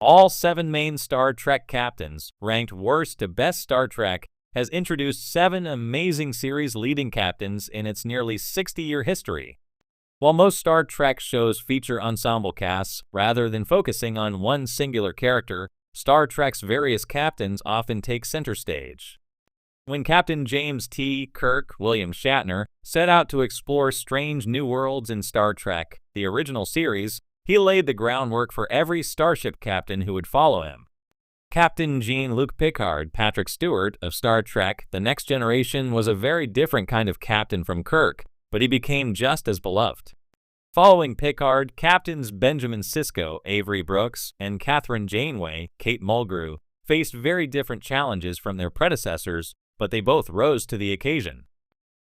All 7 main Star Trek captains, ranked worst to best. Star Trek has introduced 7 amazing series leading captains in its nearly 60-year history. While most Star Trek shows feature ensemble casts rather than focusing on one singular character, Star Trek's various captains often take center stage. When Captain James T. Kirk William Shatner set out to explore strange new worlds in Star Trek, the original series, he laid the groundwork for every starship captain who would follow him. Captain Jean-Luc Picard Patrick Stewart of Star Trek The Next Generation was a very different kind of captain from Kirk, but he became just as beloved. Following Picard, Captains Benjamin Sisko Avery Brooks and Catherine Janeway Kate Mulgrew faced very different challenges from their predecessors, but they both rose to the occasion.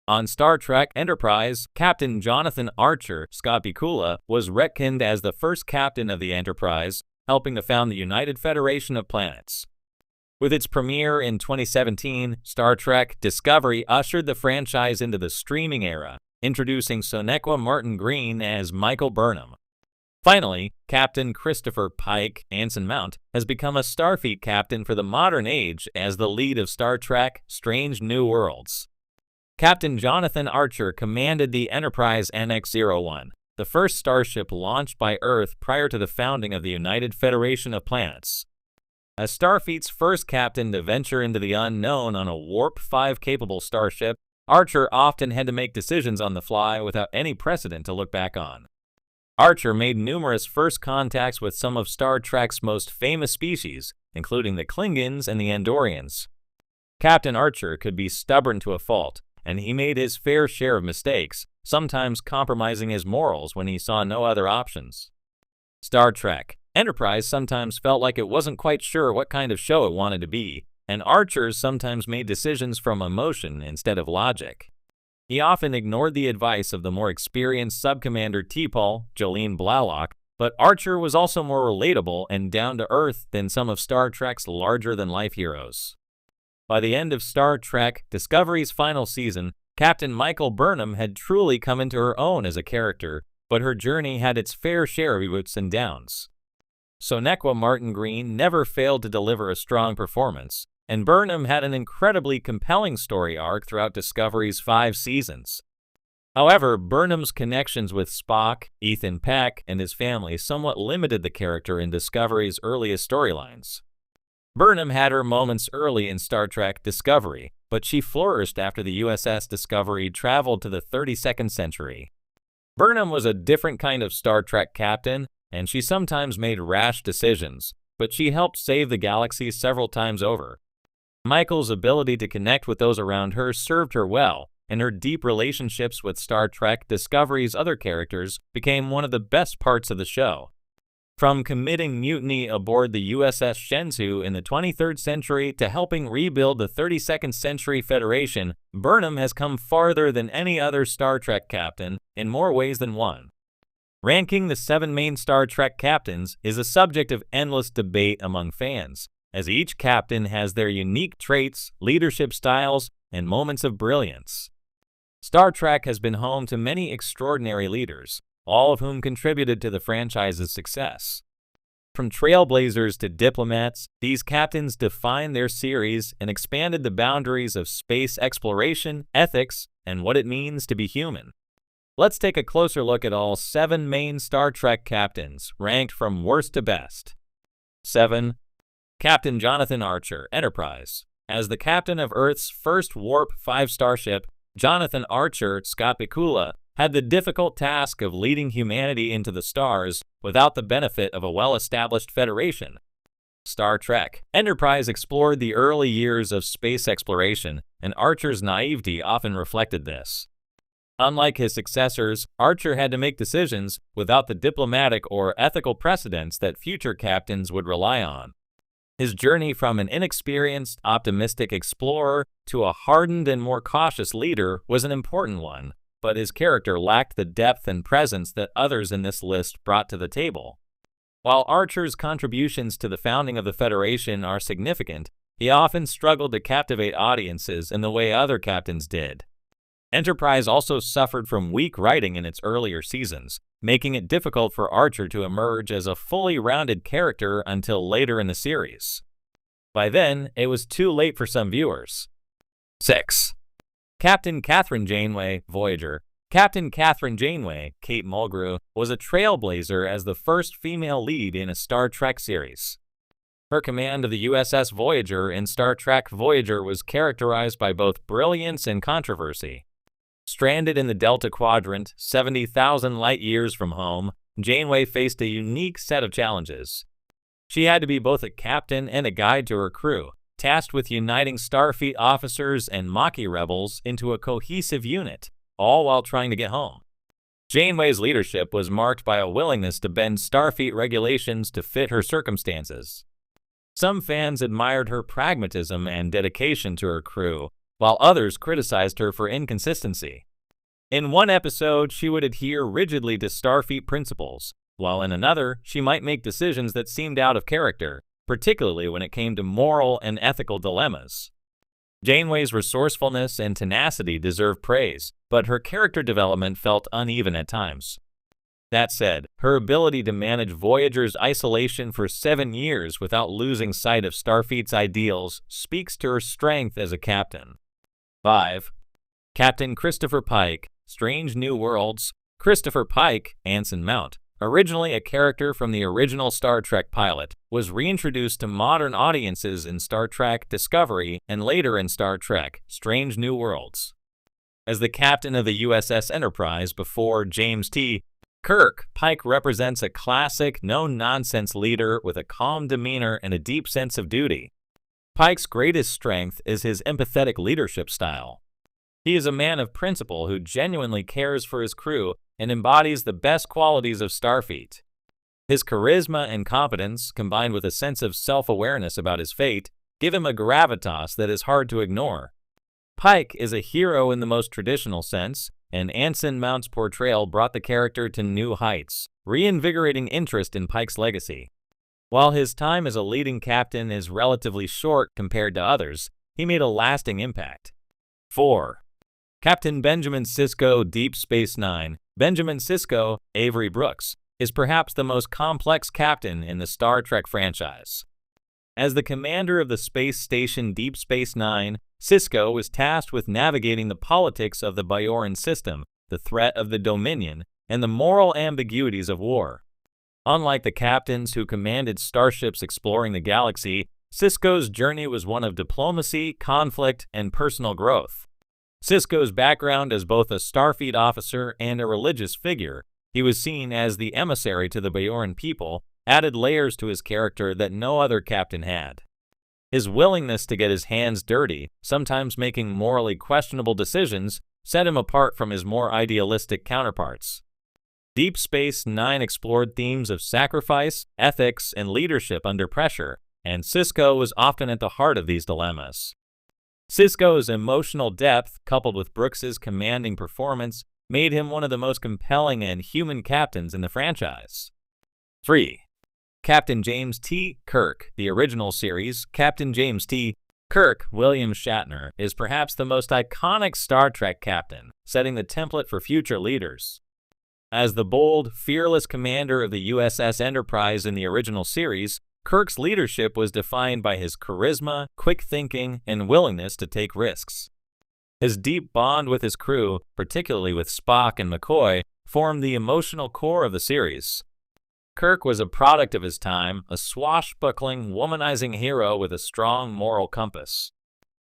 On Star Trek Enterprise, Captain Jonathan Archer Scott Bakula was retconned as the first captain of the Enterprise, helping to found the United Federation of Planets. With its premiere in 2017, Star Trek Discovery ushered the franchise into the streaming era, introducing Sonequa Martin Green as Michael Burnham. Finally, Captain Christopher Pike Anson Mount has become a Starfleet captain for the modern age as the lead of Star Trek Strange New Worlds. Captain Jonathan Archer commanded the Enterprise NX-01, the first starship launched by Earth prior to the founding of the United Federation of Planets. As Starfleet's first captain to venture into the unknown on a Warp-5 capable starship, Archer often had to make decisions on the fly without any precedent to look back on. Archer made numerous first contacts with some of Star Trek's most famous species, including the Klingons and the Andorians. Captain Archer could be stubborn to a fault, and he made his fair share of mistakes, sometimes compromising his morals when he saw no other options. Star Trek Enterprise sometimes felt like it wasn't quite sure what kind of show it wanted to be, and Archer sometimes made decisions from emotion instead of logic. He often ignored the advice of the more experienced Subcommander T'Pol, Jolene Blalock, but Archer was also more relatable and down-to-earth than some of Star Trek's larger-than-life heroes. By the end of Star Trek Discovery's final season, Captain Michael Burnham had truly come into her own as a character, but her journey had its fair share of ups and downs. Sonequa Martin Green never failed to deliver a strong performance, and Burnham had an incredibly compelling story arc throughout Discovery's 5 seasons. However, Burnham's connections with Spock, Ethan Peck, and his family somewhat limited the character in Discovery's earliest storylines. Burnham had her moments early in Star Trek Discovery, but she flourished after the USS Discovery traveled to the 32nd century. Burnham was a different kind of Star Trek captain, and she sometimes made rash decisions, but she helped save the galaxy several times over. Michael's ability to connect with those around her served her well, and her deep relationships with Star Trek Discovery's other characters became one of the best parts of the show. From committing mutiny aboard the USS Shenzhou in the 23rd century to helping rebuild the 32nd century Federation, Burnham has come farther than any other Star Trek captain in more ways than one. Ranking the 7 main Star Trek captains is a subject of endless debate among fans, as each captain has their unique traits, leadership styles, and moments of brilliance. Star Trek has been home to many extraordinary leaders, all of whom contributed to the franchise's success. From trailblazers to diplomats, these captains defined their series and expanded the boundaries of space exploration, ethics, and what it means to be human. Let's take a closer look at all 7 main Star Trek captains, ranked from worst to best. 7. Captain Jonathan Archer, Enterprise. As the captain of Earth's first Warp-5 starship, Jonathan Archer Scott Bakula had the difficult task of leading humanity into the stars without the benefit of a well-established federation. Star Trek Enterprise explored the early years of space exploration, and Archer's naivety often reflected this. Unlike his successors, Archer had to make decisions without the diplomatic or ethical precedents that future captains would rely on. His journey from an inexperienced, optimistic explorer to a hardened and more cautious leader was an important one, but his character lacked the depth and presence that others in this list brought to the table. While Archer's contributions to the founding of the Federation are significant, he often struggled to captivate audiences in the way other captains did. Enterprise also suffered from weak writing in its earlier seasons, making it difficult for Archer to emerge as a fully rounded character until later in the series. By then, it was too late for some viewers. 6. Captain Catherine Janeway, Voyager. Captain Catherine Janeway, Kate Mulgrew, was a trailblazer as the first female lead in a Star Trek series. Her command of the USS Voyager in Star Trek Voyager was characterized by both brilliance and controversy. Stranded in the Delta Quadrant, 70,000 light-years from home, Janeway faced a unique set of challenges. She had to be both a captain and a guide to her crew, tasked with uniting Starfleet officers and Maquis rebels into a cohesive unit, all while trying to get home. Janeway's leadership was marked by a willingness to bend Starfleet regulations to fit her circumstances. Some fans admired her pragmatism and dedication to her crew, while others criticized her for inconsistency. In one episode, she would adhere rigidly to Starfleet principles, while in another, she might make decisions that seemed out of character, particularly when it came to moral and ethical dilemmas. Janeway's resourcefulness and tenacity deserve praise, but her character development felt uneven at times. That said, her ability to manage Voyager's isolation for 7 years without losing sight of Starfleet's ideals speaks to her strength as a captain. 5. Captain Christopher Pike, Strange New Worlds. Christopher Pike, Anson Mount, originally a character from the original Star Trek pilot, was reintroduced to modern audiences in Star Trek Discovery and later in Star Trek Strange New Worlds. As the captain of the USS Enterprise before James T. Kirk, Pike represents a classic, no-nonsense leader with a calm demeanor and a deep sense of duty. Pike's greatest strength is his empathetic leadership style. He is a man of principle who genuinely cares for his crew and embodies the best qualities of Starfleet. His charisma and competence, combined with a sense of self-awareness about his fate, give him a gravitas that is hard to ignore. Pike is a hero in the most traditional sense, and Anson Mount's portrayal brought the character to new heights, reinvigorating interest in Pike's legacy. While his time as a leading captain is relatively short compared to others, he made a lasting impact. 4. Captain Benjamin Sisko, Deep Space Nine. Benjamin Sisko, Avery Brooks, is perhaps the most complex captain in the Star Trek franchise. As the commander of the space station Deep Space Nine, Sisko was tasked with navigating the politics of the Bajoran system, the threat of the Dominion, and the moral ambiguities of war. Unlike the captains who commanded starships exploring the galaxy, Sisko's journey was one of diplomacy, conflict, and personal growth. Sisko's background as both a Starfleet officer and a religious figure, he was seen as the emissary to the Bajoran people, added layers to his character that no other captain had. His willingness to get his hands dirty, sometimes making morally questionable decisions, set him apart from his more idealistic counterparts. Deep Space Nine explored themes of sacrifice, ethics, and leadership under pressure, and Sisko was often at the heart of these dilemmas. Sisko's emotional depth, coupled with Brooks's commanding performance, made him one of the most compelling and human captains in the franchise. 3. Captain James T. Kirk. The original series, Captain James T. Kirk, William Shatner, is perhaps the most iconic Star Trek captain, setting the template for future leaders. As the bold, fearless commander of the USS Enterprise in the original series, Kirk's leadership was defined by his charisma, quick thinking, and willingness to take risks. His deep bond with his crew, particularly with Spock and McCoy, formed the emotional core of the series. Kirk was a product of his time, a swashbuckling, womanizing hero with a strong moral compass.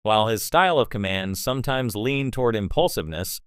While his style of command sometimes leaned toward impulsiveness,